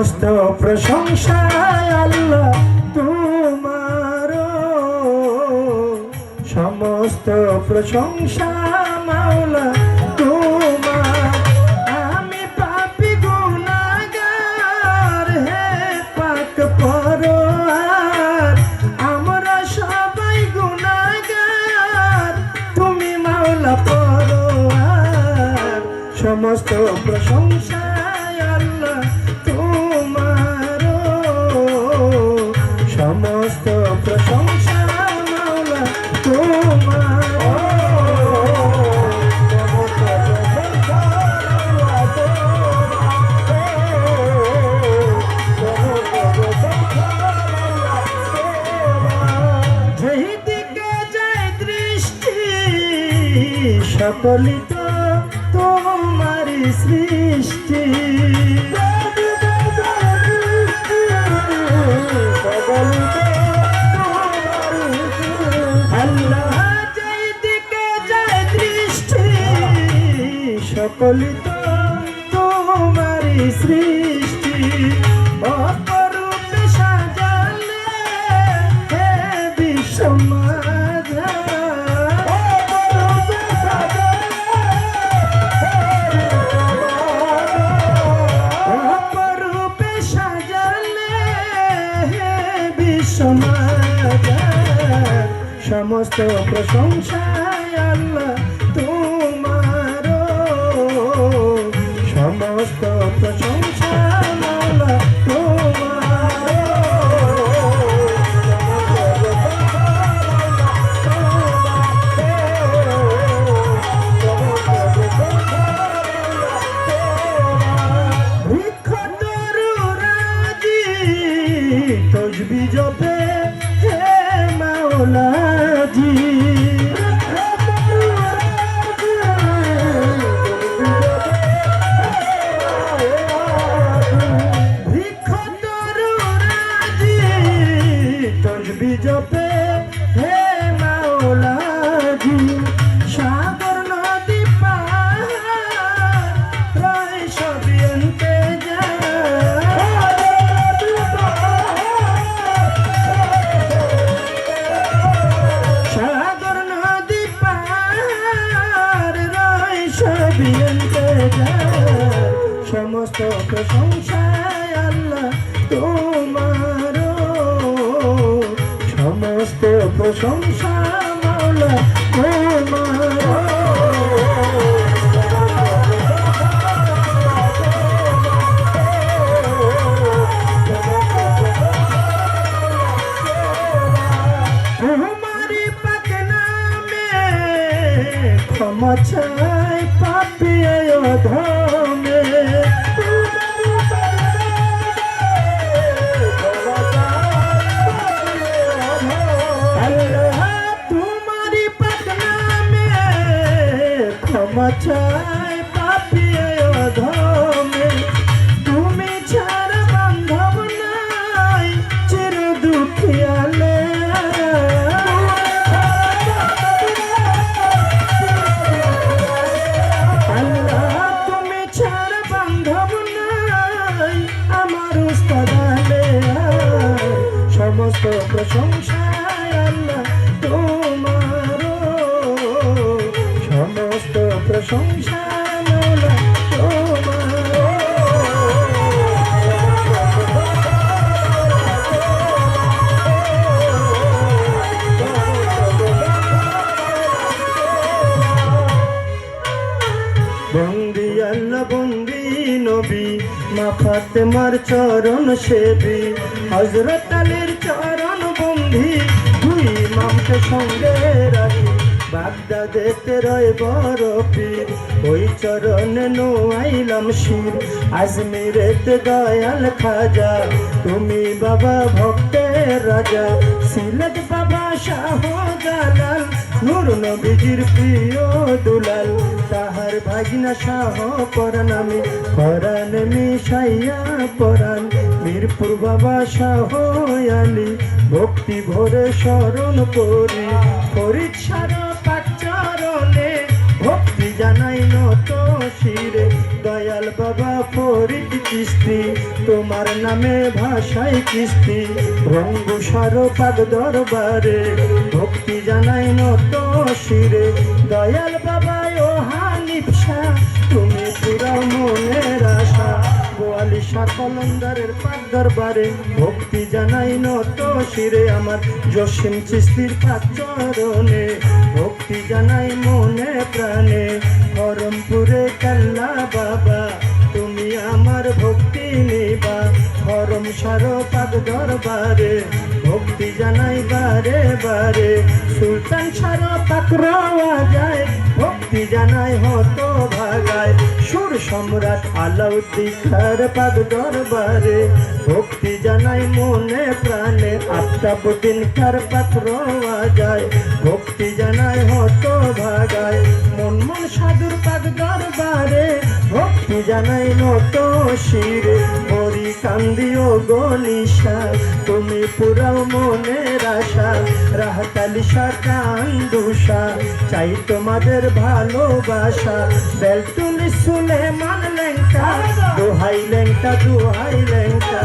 সমস্ত প্রশংসা আল্লাহ তোমার, সমস্ত প্রশংসা মাওলা তোমার। আমি পাপী গুনাহগার, হে পাক পরওয়ার, আমরা সবাই গুনাহগার, তুমি মাওলা পরওয়ার। সমস্ত প্রশংসা আল্লাহ তোমার, সমস্ত প্রশংসা মাওলা তোমার। যেদিকে যায় দৃষ্টি সকলই তো তোমারই সৃষ্টি। আল্লাহ যেদিকে যায় দৃষ্টি সকলই তো তোমারই সৃষ্টি। অপরূপে সাজালে হে বিশ্বমাঝা, অপরূপে সাজালে হে বিশ্বমাঝা। সমস্ত প্রশংসা আল্লাহ তোমার, সমস্ত প্রশংসা মাওলা তোমার। বৃক্ষ তরু রাজি তসবিহ জপে হে মাওলাজি। বৃক্ষ তরু রাজি তসবিহ জপে হে মাওলাজি। সাগর নদী পাহাড় প্রায় সবই অন্তে সাগর নদী পাহাড় রয় সবই অন্তে যায়। সমস্ত প্রশংসা আল্লাহ তোমার, সমস্ত প্রশংসা মাওলা তোমার। তোমারি পাক নামে ক্ষমা চাই পাপী অধমে। তোমারি পাক নামে ক্ষমা চাই পাপী অধমে। তুমি ছাড়া বান্ধব নাই চির দুঃখিয়ালে। আল্লাহ তুমি ছাড়া বান্ধব নাই আমার উস্তাদালে। সমস্ত প্রশংসা আল্লাহ তোমার, সমস্ত প্রশংসা মাওলা তোমার। বন্দি আল্লাহ বন্দি নবী মা ফাতেমার চরণ সেবী, হযরত আলীর চরণ বন্ধি, দুই ইমামকে সঙ্গে রাখি। বাগদাদেতে রয় বড় পীর, ওই চরণে নোয়াইলাম শির। আজমিরেতে দয়াল খাজা, তুমি বাবা ভক্তের রাজা। সিলেট বাবা শাহ জালাল, নূর নবীজির প্রিয় দুলাল। তাহার ভাগিনা শাহ পরাণ, আমি পরাণ মিশাইয়া পরাণ। মিরপুর বাবা শাহ আলী, ভক্তি ভরে স্মরণ করি। ফরিদ শাহ পাক চরণে, ভক্তি জানাই নত শিরে। দয়াল বাবা করি কিস্তি তোমার নামে ভাষায় কিস্তি রঙ্গুসার পাক দরবারে ভক্তি জানাই নত শিরে দয়াল বাবা ও হানিফ শাহ তুমি পুরা মনের আশা গোয়ালিশা কলন্দারের পাক দরবারে ভক্তি জানাই নত শিরে আমার জসিম চিস্তির পাক চরণে ভক্তি জানাই মনে প্রাণে হরমপুরে কাল্লা বাবা তুমি আমার ভক্তি নিবা হরম সার পাক দরবারে ভক্তি জানাই বারে বারে সুলতান সার পাক রওয়া যায় ভক্তি জানাই হত ভাগায় সুর সম্রাট আলাউদ্দিন খার পাক দরবারে ভক্তি জানাই মনে প্রাণে আফতাবুদ্দিন খার পাক রওয়া যায় ভক্তি জানাই হত ভাগায় মন মন সাধুর পাক দরবারে ভক্তি জানাই নত শিরে হরি কান্দিও গনিশা তুমি পুরাও মনের আশা রাহতালিশা কান্দুষা চাই তোমাদের ভালোবাসা বেলটুলি সুলেমান লেঙ্কা দোহাই লেঙ্কা দোহাই লেঙ্কা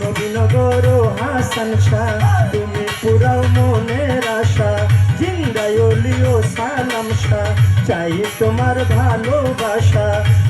নবীনগর হাসান শাহ তুমি পুরাও মনের আশা জিন্দায়লিও সালাম শাহ চাই তোমার ভালোবাসা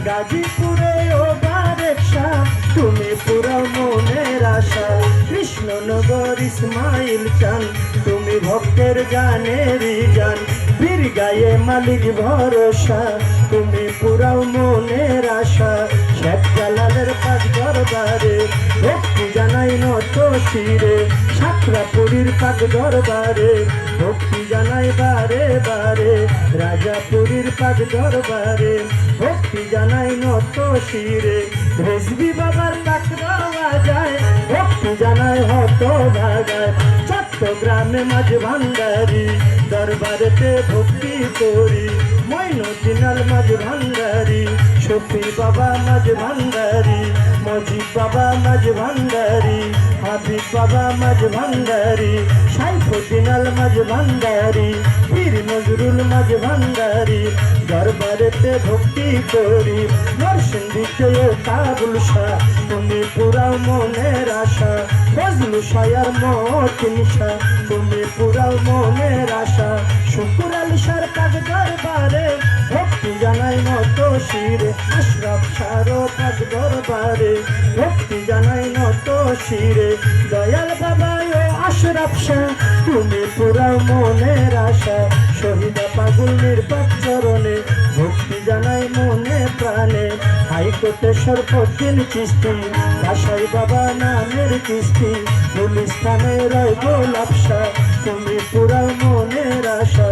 গাজীপুরে ও বারেক শাহ তুমি পুরাও মনের আশা কৃষ্ণনগর ইসমাইল চান তুমি ভক্তের গানেরই জান বীর গায়ে মালিক ভরসা তুমি পুরাও মনের আশা শেখ জালালের পাক দরবারে ভক্তি জানাই নত শিরে সাকরাপুরীর পাক দরবারে ভক্তি জানাই বারে বারে রাজাপুরীর পাক দরবারে ভক্তি জানাই নত শিরে রেজবি বাবার পাক রওয়া যায় ভক্তি জানাই হত ভাগায় চট্টগ্রামে মাঝ ভান্ডারি দরবারেতে ভক্তি করি মইনুদ্দিনাল মাঝ ভান্ডারি শফি বাবা মাঝ ভান্ডারি মজিদ বাবা মাঝ ভান্ডারি হাবিব বাবা মাঝ ভান্ডারি সাইফুদ্দিনাল মাঝ ভান্ডারি পীর নজরুল মাঝ ভান্ডারি দরবারেতে ভক্তি করি নরসিংদীতে কাবুল শাহ তুমি পুরাও মনের আশা ফজলু শায়ার মতিন শাহ তুমি পুরাও মনের আশা শুকুর আলী শাহর পাক দরবারে ভক্তি জানাই নত শিরে আশরাফ শাহর পাক দরবারে ভক্তি জানাই নত শিরে দয়াল বাবা ও আশরাফ শাহ তুমি পুরাও মনের আশা শহীদা পাগুল নির্বাক চরণে ভক্তি জানাই মনে প্রাণে হাইকোর্টে সর্বদিন কিস্তি কাসাই বাবা নামের কিস্তি গুলিস্তানে রয় গোলাপ শাহ তুমি পুরাও মনের আশা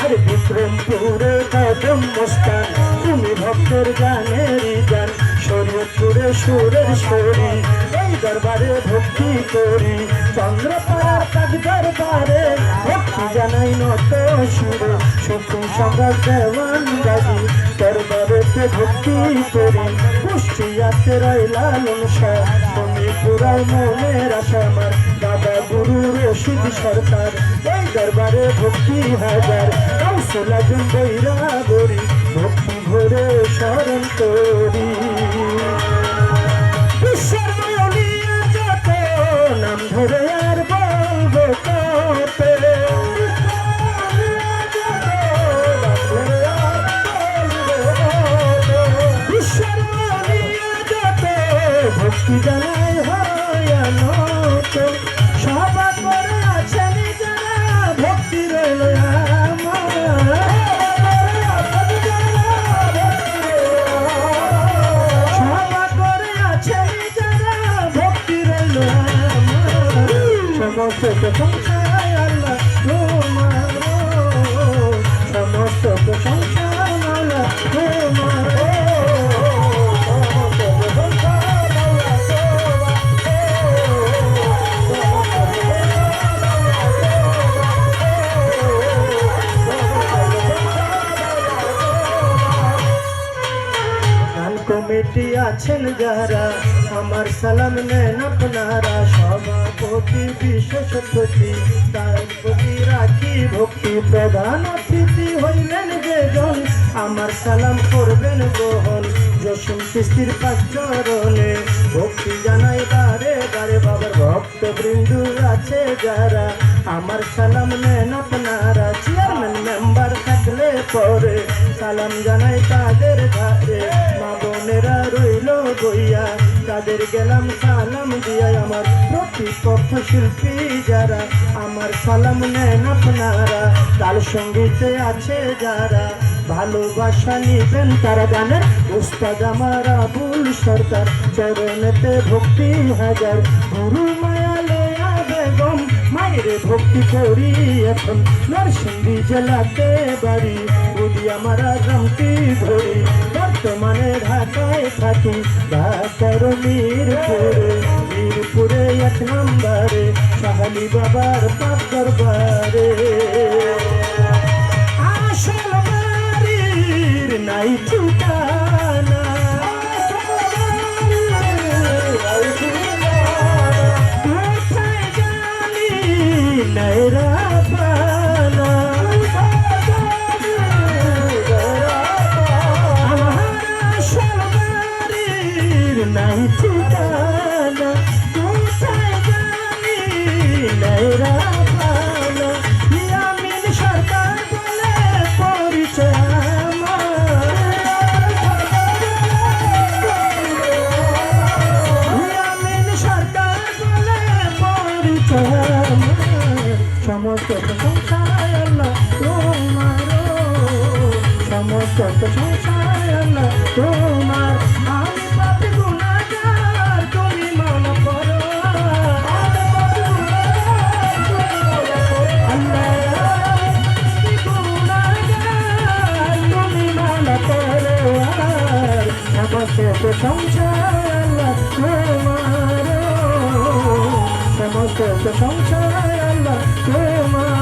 আর বিক্রমপুরে কদম মস্তান তুমি ভক্তের গানেরই গান শরীয়তপুরে সুরের শরী এই দরবারে ভক্তি করি চন্দ্রপাড়ার পাক দরবারে ভক্তি জানাই নত সুরে শক্তি সম্রাট দেওয়ান গাজী দরবারেতে ভক্তি করি কুষ্টিয়াতে রয় লালন শাহ তুমি পুরাও মনের আশা আমার দাদা গুরু রশিদ সরকার এই দরবারে ভক্তি হাজার কাউসুল আজম বৈরাগরি ভক্তি ভরে স্মরণ করি বিশ্বের মাওলিয়া যত নাম ধরে আর বলবো কত বিশ্বের মাওলিয়া যত ভক্তি জানাই হয় আনত সবা করে আছেন যারা ভক্তি রইল সবা করে আছেন যারা ভক্তি রইল সমস্ত প্রশংসা আল্লাহ তোমার সমস্ত প্রশংসা আল্লাহ তোমার কমিটি আছেন যারা আমার সালাম নেন আপনারা সভাপতি বিশেষ অতিথি তার প্রতি রাখি ভক্তি প্রধান অতিথি হইলেন যেজন আমার সালাম করবেন গ্রহণ জসিম চিস্তির পাঁচ চরণে ভক্তি জানাই বারে বারে বাবার ভক্ত বৃন্দু আছে যারা আমার সালাম নেন আপনারা চেয়ারম্যান মেম্বার থাকলে পরে সালাম জানাই তাদের ঘরে মা বোনেরা রইল বইয়া তাদের গেলাম সালাম দিয়া আমার প্রতিপক্ষ শিল্পী যারা আমার সালাম নেন আপনারা তাল সঙ্গীতে আছে যারা ভালোবাসা নিবেন তারা গানের উস্তাদ আমার আবুল সরকার চরণেতে ভক্তি হাজার গুরু মায়া লয়া বেগম মায়ের ভক্তি করি এখন নরসিংদী জেলাতে বাড়ি বুঝি আমার রামটি ধরি বর্তমানে ঢাকায় থাকি ঢাকার মিরপুরে 1 নম্বরে সাহালি বাবার পাক দরবারে আসল বাড়ির নাই ঠিকানা কোথায় জানি নাই রাবানা আমার আসল বাড়ির নাই ঠিকানা কোথায় জানি নাই রাবানা ইয়ামিন সরকার বলে পরিচয় সমস্ত সংসার আল্লাহ তোমার সমস্ত সংসার আল্লাহ তোমার আমি পাপী গুনাহগার তুমি মাফ করো আল্লাহ আমি গুনাহগার তুমি মাফ করো সমস্ত সংসার আল্লাহ তোমার সমস্ত সংসার আল্লাহ তোমার